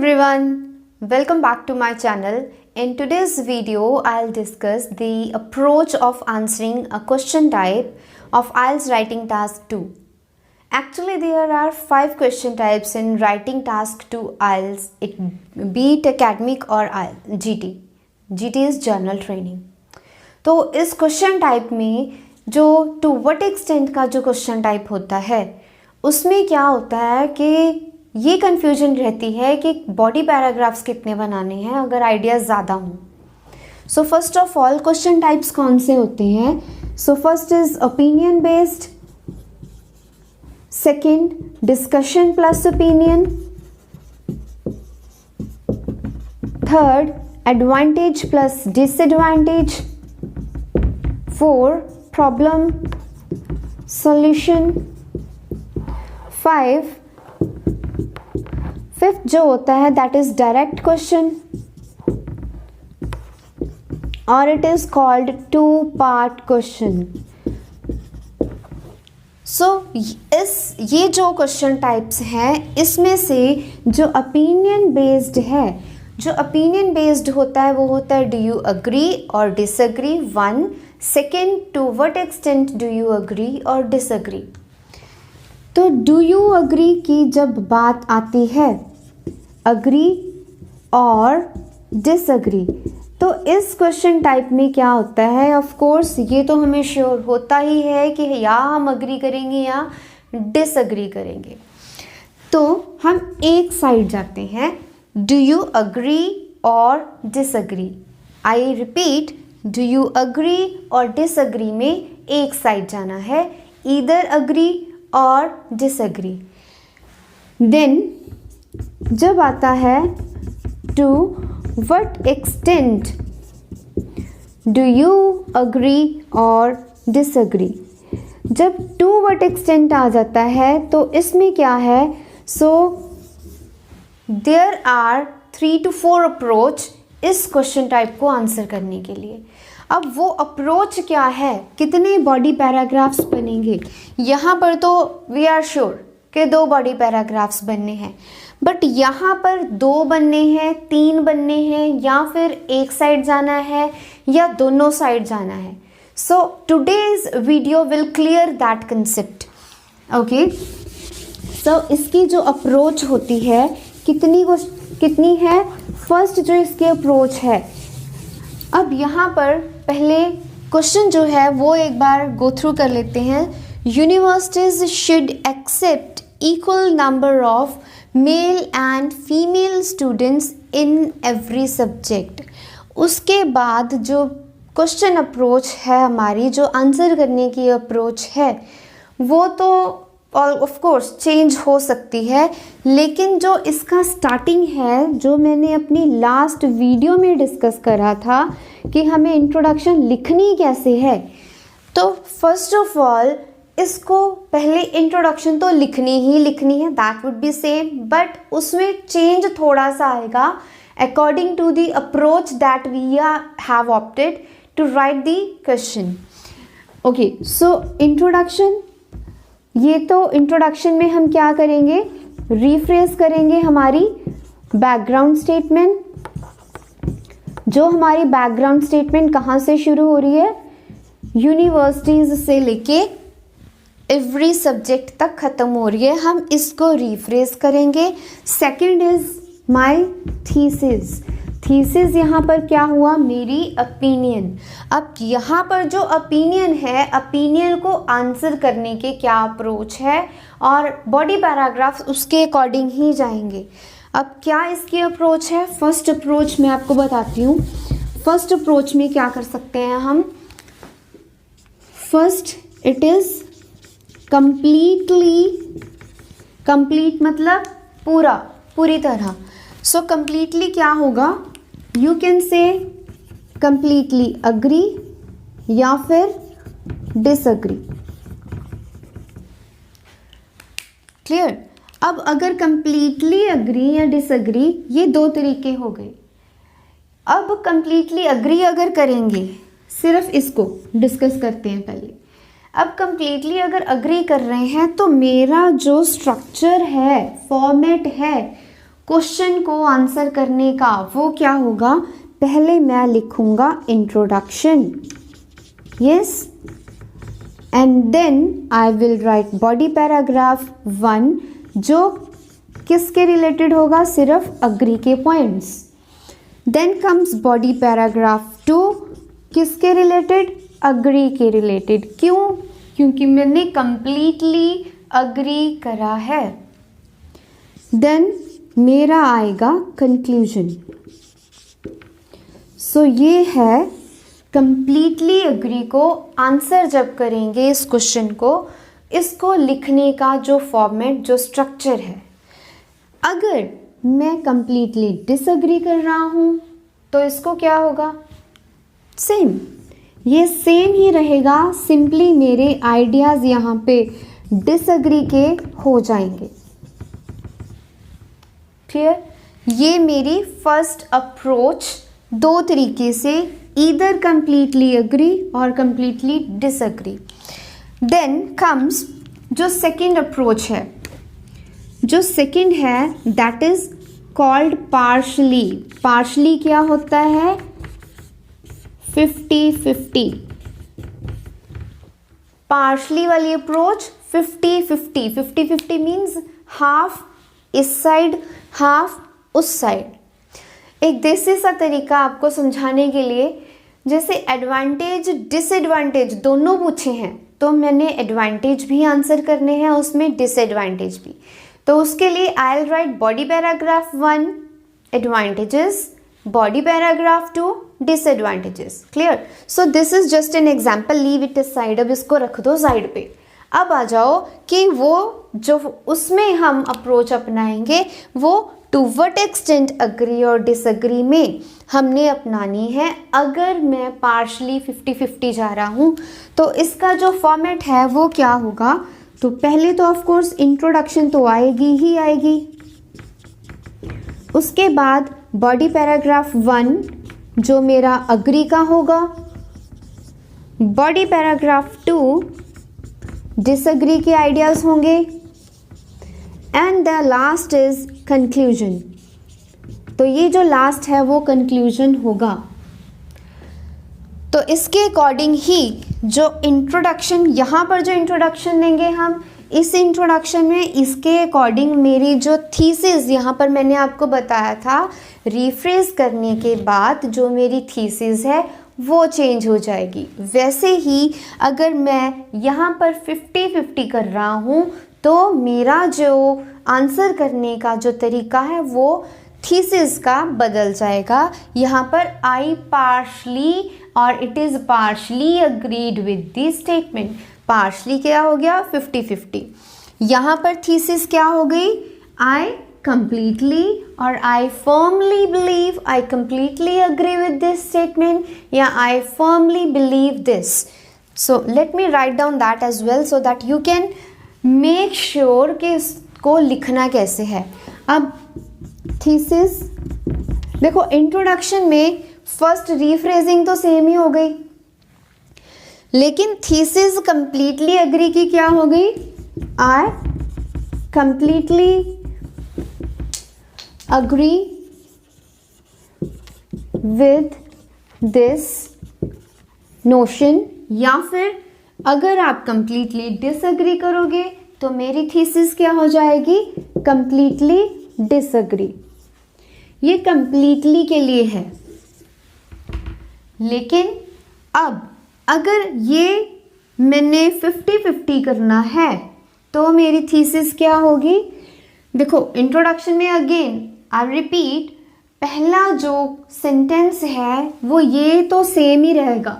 everyone, welcome back to my channel. In today's video, I'll discuss the approach of answering a question type of IELTS writing task 2. Actually, there are 5 question types in writing task 2 IELTS, be it academic or GT. GT is general training. तो इस question type में जो to what extent का जो question type होता है उसमें क्या होता है कि ये कन्फ्यूजन रहती है कि बॉडी पैराग्राफ्स कितने बनाने हैं अगर आइडियाज ज़्यादा हों. So first of all question types कौन से होते हैं? So first is opinion based, second discussion plus opinion, third advantage plus disadvantage, 4 problem solution, 5th जो होता है दैट इज डायरेक्ट क्वेश्चन और it is called 2 part question. So ये जो क्वेश्चन टाइप्स हैं इसमें से जो ओपिनियन बेस्ड है, जो ओपिनियन बेस्ड होता है वो होता है डू यू अग्री और disagree 1, second to what extent do you agree और डिसअग्री. तो डू यू अग्री की जब बात आती है, अग्री और डिसअग्री, तो इस क्वेश्चन टाइप में क्या होता है, ऑफ कोर्स ये तो हमें श्योर होता ही है कि या हम अग्री करेंगे या डिसअग्री करेंगे. तो हम एक साइड जाते हैं, डू यू अग्री और disagree. I repeat, do you agree और डिसअग्री में एक साइड जाना है, ईदर अग्री और डिसअग्री. देन जब आता है to what extent do you agree और डिसअग्री, जब टू व्हाट एक्सटेंट आ जाता है तो इसमें क्या है, so there are 3 to 4 approach इस क्वेश्चन टाइप को आंसर करने के लिए. अब वो अप्रोच क्या है, कितने बॉडी पैराग्राफ्स बनेंगे, यहाँ पर तो वी आर श्योर कि 2 बॉडी पैराग्राफ्स बनने हैं, बट यहाँ पर 2 बनने हैं, 3 बनने हैं, या फिर एक साइड जाना है या दोनों साइड जाना है. So today's video will clear that concept. Okay, so इसकी जो अप्रोच होती है कितनी है, फर्स्ट जो इसकी अप्रोच है. अब यहाँ पर पहले क्वेश्चन जो है वो एक बार गो थ्रू कर लेते हैं. Universities should accept equal number of male and female students in every subject. उसके बाद जो क्वेश्चन अप्रोच है हमारी, जो आंसर करने की अप्रोच है वो तो ऑफ कोर्स चेंज हो सकती है, लेकिन जो इसका स्टार्टिंग है, जो मैंने अपनी लास्ट वीडियो में डिस्कस करा था कि हमें इंट्रोडक्शन लिखनी कैसे है, तो फर्स्ट ऑफ ऑल इसको पहले इंट्रोडक्शन तो लिखनी ही लिखनी है, that would be same, but उसमें चेंज थोड़ा सा आएगा according to the approach that we have opted to write the question. Okay, so introduction, ये तो इंट्रोडक्शन में हम क्या करेंगे, रीफ्रेज करेंगे हमारी बैकग्राउंड स्टेटमेंट. जो हमारी बैकग्राउंड स्टेटमेंट कहाँ से शुरू हो रही है, यूनिवर्सिटीज से लेके एवरी सब्जेक्ट तक ख़त्म हो रही है, हम इसको रीफ्रेज करेंगे. Second is my thesis. Thesis यहाँ पर क्या हुआ, मेरी ओपिनियन. अब यहाँ पर जो ओपिनियन है, ओपिनियन को आंसर करने के क्या अप्रोच है और बॉडी पैराग्राफ्स उसके अकॉर्डिंग ही जाएंगे. अब क्या इसकी अप्रोच है, फर्स्ट अप्रोच मैं आपको बताती हूँ. फर्स्ट अप्रोच में क्या कर सकते हैं हम, फर्स्ट इट इज़ कंप्लीट मतलब पूरी तरह. सो कंप्लीटली क्या होगा, you can say completely agree या फिर डिसअग्री. क्लियर. अब अगर कंप्लीटली अग्री या डिसअग्री, ये 2 तरीके हो गए. अब कंप्लीटली अग्री अगर करेंगे, सिर्फ इसको डिस्कस करते हैं पहले. अब कंप्लीटली अगर अग्री कर रहे हैं तो मेरा जो स्ट्रक्चर है, फॉर्मेट है, क्वेश्चन को आंसर करने का वो क्या होगा, पहले मैं लिखूंगा introduction, yes, and then I will write body paragraph 1 जो किसके रिलेटेड होगा, सिर्फ अग्री के points. Then comes body paragraph 2 किसके रिलेटेड, अग्री के रिलेटेड। क्यों, क्योंकि मैंने कंप्लीटली अग्री करा है। देन मेरा आएगा कंक्लूजन। सो ये है कंप्लीटली अग्री को आंसर जब करेंगे इस क्वेश्चन को, इसको लिखने का जो फॉर्मेट, जो स्ट्रक्चर है। अगर मैं कंप्लीटली डिसएग्री कर रहा हूँ तो इसको क्या होगा, सेम, ये सेम ही रहेगा, सिंपली मेरे आइडियाज़ यहाँ पे डिसएग्री के हो जाएंगे। क्लियर, ये मेरी फर्स्ट अप्रोच दो तरीके से, ईदर कंप्लीटली अग्री और कंप्लीटली डिसएग्री। देन कम्स जो सेकंड अप्रोच है, जो सेकंड है that is called partially. Partially क्या होता है, 50-50। पार्शली वाली अप्रोच 50-50, 50-50 मीन्स हाफ इस साइड हाफ उस साइड। एक देसी सा तरीका आपको समझाने के लिए, जैसे एडवांटेज डिसएडवांटेज दोनों पूछे हैं तो मैंने एडवांटेज भी आंसर करने हैं, उसमें डिसएडवांटेज भी। तो उसके लिए आई will write body paragraph 1 advantages, body paragraph 2 disadvantages. Clear, so this is just an example, leave it side, अब इसको रख दो साइड पे। अब आ जाओ कि वो जो उसमें हम अप्रोच अपनाएंगे वो टू व्हाट एक्सटेंट अग्री और डिसएग्री में हमने अपनानी है। अगर मैं पार्शली 50-50 जा रहा हूँ तो इसका जो फॉर्मेट है वो क्या होगा, तो पहले तो ऑफ कोर्स इंट्रोडक्शन तो आएगी ही आएगी, उसके बाद बॉडी पैराग्राफ 1 जो मेरा अग्री का होगा, बॉडी पैराग्राफ 2 डिसएग्री के आइडियाज होंगे, and the last is conclusion. तो ये जो लास्ट है वो कंक्लूजन होगा। तो इसके अकॉर्डिंग ही जो इंट्रोडक्शन, यहाँ पर जो इंट्रोडक्शन देंगे हम, इस इंट्रोडक्शन में इसके अकॉर्डिंग मेरी जो थीसिस, यहाँ पर मैंने आपको बताया था रिफ्रेज करने के बाद जो मेरी थीसिस है वो चेंज हो जाएगी। वैसे ही अगर मैं यहाँ पर 50-50 कर रहा हूँ तो मेरा जो आंसर करने का जो तरीका है वो थीसिस का बदल जाएगा। यहाँ पर आई पार्शली और it is partially agreed with the statement. Partially क्या हो गया, 50-50। यहाँ पर थीसिस क्या हो गई, आई completely or I firmly believe, I completely agree with this statement, या I firmly believe this. So let me write down that as well so that you can make sure कि इसको लिखना कैसे है। अब थीसिस देखो, इंट्रोडक्शन में first rephrasing तो सेम ही हो गई, लेकिन थीसिस कंप्लीटली अग्री की क्या हो गई, I completely agree with this notion, या फिर अगर आप completely disagree करोगे तो मेरी थीसिस क्या हो जाएगी, completely disagree। ये completely के लिए है, लेकिन अब अगर ये मैंने 50-50 करना है तो मेरी थीसिस क्या होगी। देखो इंट्रोडक्शन में अगेन आई रिपीट, पहला जो सेंटेंस है वो ये तो सेम ही रहेगा,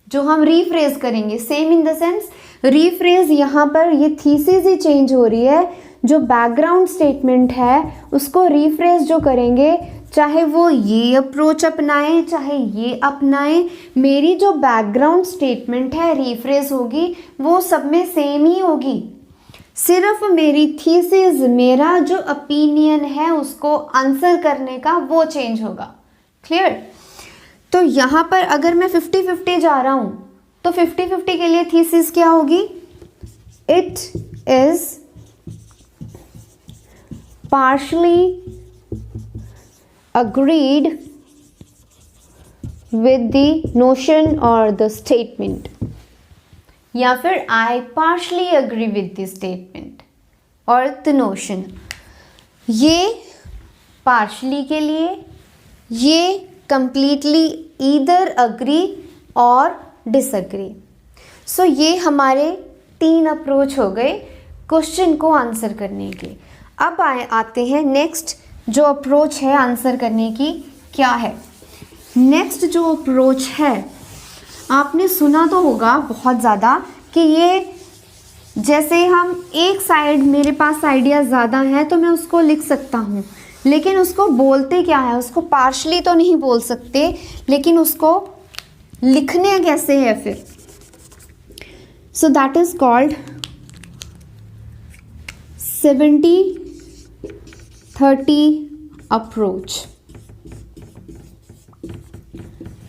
जो हम रीफ्रेज करेंगे same in the sense rephrase, यहाँ पर ये थीसिस ही चेंज हो रही है। जो बैकग्राउंड स्टेटमेंट है उसको रीफ्रेज जो करेंगे, चाहे वो ये अप्रोच अपनाएं चाहे ये अपनाएं, मेरी जो बैकग्राउंड स्टेटमेंट है रीफ्रेज होगी, वो सब में सेम ही होगी। सिर्फ मेरी थीसिस, मेरा जो ओपिनियन है उसको आंसर करने का वो चेंज होगा। क्लियर, तो यहाँ पर अगर मैं 50-50 जा रहा हूँ तो 50-50 के लिए थीसिस क्या होगी, it is partially agreed with the notion or the statement, या फिर I partially agree with the statement or the notion. ये partially के लिए, ये completely either agree और disagree. So ये हमारे 3 अप्रोच हो गए क्वेश्चन को आंसर करने के. अब आते हैं नेक्स्ट जो अप्रोच है आंसर करने की क्या है. नेक्स्ट जो अप्रोच है, आपने सुना तो होगा बहुत ज़्यादा कि ये जैसे हम एक साइड, मेरे पास आइडिया ज़्यादा है तो मैं उसको लिख सकता हूँ, लेकिन उसको बोलते क्या है, उसको पार्शली तो नहीं बोल सकते, लेकिन उसको लिखने कैसे है फिर. So that is called 70-30 approach.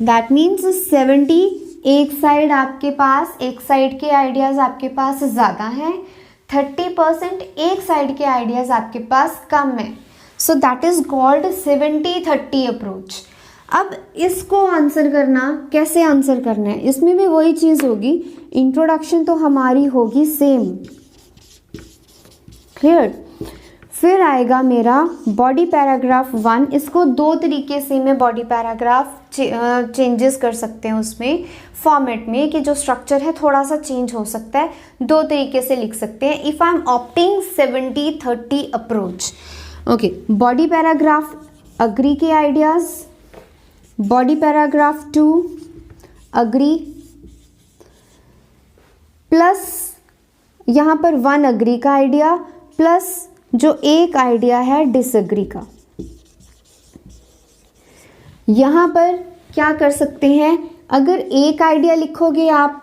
That means 70 एक साइड आपके पास, एक साइड के आइडियाज़ आपके पास ज़्यादा हैं, 30% एक साइड के आइडियाज़ आपके पास कम है. So that is called 70-30 approach. अब इसको आंसर करना, कैसे आंसर करना है, इसमें भी वही चीज़ होगी. इंट्रोडक्शन तो हमारी होगी सेम, क्लियर. फिर आएगा मेरा बॉडी पैराग्राफ 1. इसको 2 तरीके से मैं बॉडी पैराग्राफ चेंजेस कर सकते हैं उसमें फॉर्मेट में, कि जो स्ट्रक्चर है थोड़ा सा चेंज हो सकता है. 2 तरीके से लिख सकते हैं if I am opting 70-30 approach. Okay, body paragraph agree के ideas, body paragraph 2 agree plus यहाँ पर 1 अग्री का आइडिया प्लस जो एक आइडिया है डिसअग्री का. यहाँ पर क्या कर सकते हैं, अगर एक आइडिया लिखोगे आप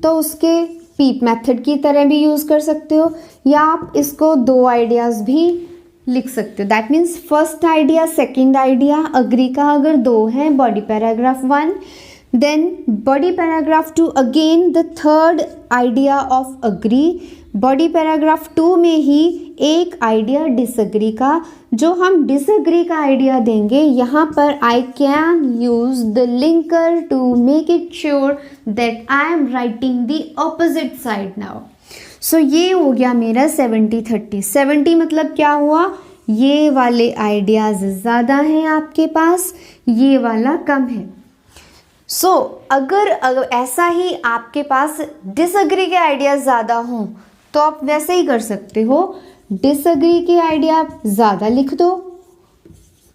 तो उसके पीप मेथड की तरह भी यूज़ कर सकते हो, या आप इसको 2 आइडियाज़ भी लिख सकते हो. That means first idea, second idea agree का अगर 2 हैं, body paragraph 1, then body paragraph 2 again the third idea of agree. Body paragraph 2 में ही एक आइडिया डिसअग्री का. जो हम डिसअग्री का आइडिया देंगे, यहाँ पर I can use the linker to make it sure that I am writing the opposite side now. So ये हो गया मेरा 70-30. 70 मतलब क्या हुआ, ये वाले आइडियाज़ ज़्यादा हैं आपके पास, ये वाला कम है. सो अगर ऐसा ही आपके पास डिसअग्री के आइडियाज़ ज़्यादा हों तो आप वैसे ही कर सकते हो, डिसअग्री के आइडिया आप ज़्यादा लिख दो,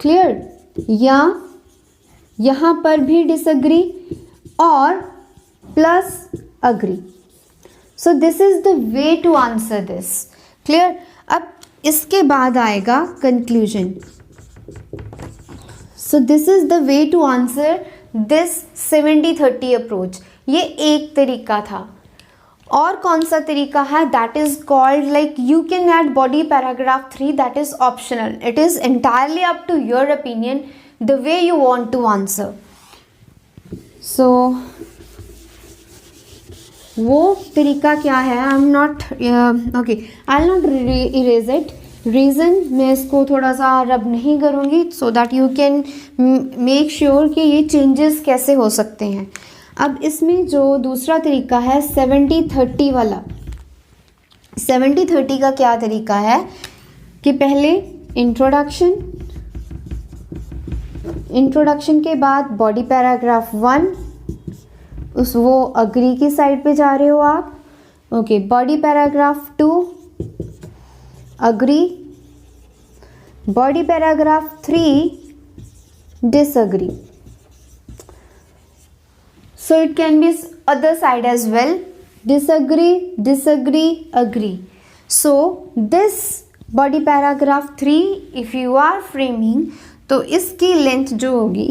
क्लियर, या यहाँ पर भी डिसअग्री और plus agree. So this is the way to answer this, clear. अब इसके बाद आएगा conclusion. So this is the way to answer this 70-30 approach. ये एक तरीका था. और कौन सा तरीका है, that is called like you can add body paragraph 3, that is optional. It is entirely up to your opinion the way you want to answer. So वो तरीका क्या है, I am not okay, I will not erase it. Reason मैं इसको थोड़ा सा रब नहीं करूँगी so that you can make sure कि ये चेंजेस कैसे हो सकते हैं. अब इसमें जो दूसरा तरीका है 70-30 वाला, 70-30 का क्या तरीका है कि पहले इंट्रोडक्शन के बाद बॉडी पैराग्राफ 1, वो अग्री की साइड पे जा रहे हो आप. Okay, body paragraph 2 agree, body paragraph 3 disagree. So it can be other side as well, disagree, disagree, agree. So this body paragraph 3 if you are framing, तो इसकी लेंथ जो होगी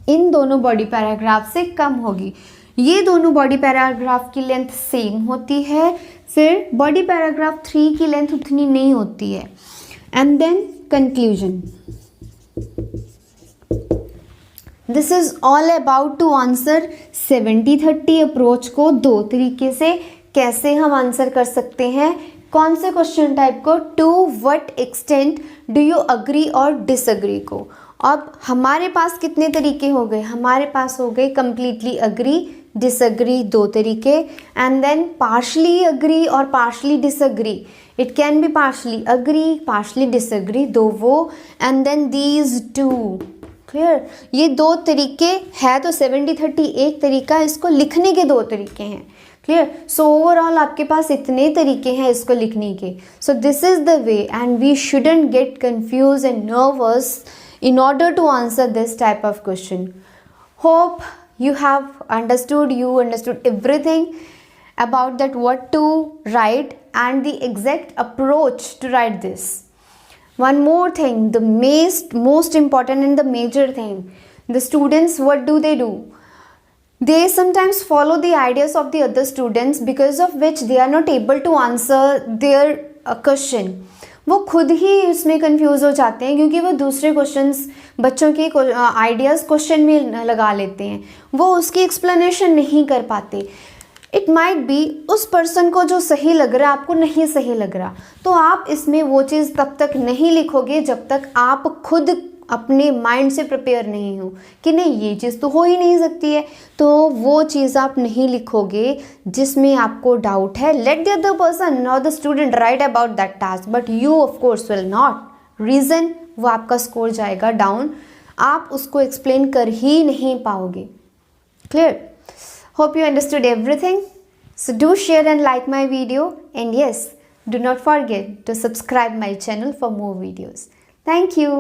इन दोनों बॉडी पैराग्राफ से कम होगी. ये दोनों बॉडी पैराग्राफ की लेंथ सेम होती है, फिर बॉडी पैराग्राफ 3 की लेंथ उतनी नहीं होती है. And then conclusion. This is all about to answer 70-30 approach को 2 तरीके से कैसे हम आंसर कर सकते हैं कौन से क्वेश्चन टाइप को? To what extent do you agree और डिसअग्री को। अब हमारे पास कितने तरीके हो गए? हमारे पास हो गए कंप्लीटली अग्री, डिसअग्री, दो तरीके, एंड देन पार्शली अग्री और partially disagree. It can be partially agree, partially disagree, दो वो, and then these two. Clear? ये दो तरीके है, तो 70-30 एक तरीका, इसको लिखने के दो तरीके हैं। क्लियर? सो ओवरऑल आपके पास इतने तरीके हैं इसको लिखने के। So this is the way, and we shouldn't get confuse and nervous in order to answer this type of question. Hope you have understood everything about that, what to write and the exact approach to write this. One more thing, the most important and the major thing, the students, what do? They sometimes follow the ideas of the other students, because of which they are not able to answer their question. वो खुद ही इसमें confuse हो जाते हैं, क्योंकि वो दूसरे questions, बच्चों के आइडियाज़ क्वेश्चन में लगा लेते हैं, वो उसकी एक्सप्लेनेशन नहीं कर पाते। इट माइट बी उस पर्सन को जो सही लग रहा है आपको नहीं सही लग रहा, तो आप इसमें वो चीज़ तब तक नहीं लिखोगे जब तक आप खुद अपने माइंड से प्रिपेयर नहीं हो कि नहीं ये चीज़ तो हो ही नहीं सकती है, तो वो चीज़ आप नहीं लिखोगे जिसमें आपको डाउट है। लेट द अदर पर्सन और the student right about that task, but you of course will not. Reason, वो आपका स्कोर जाएगा डाउन, आप उसको एक्सप्लेन कर ही नहीं पाओगे। Clear? Hope you understood everything. So do share and like my video, and yes, do not forget to subscribe my channel for more videos. Thank you.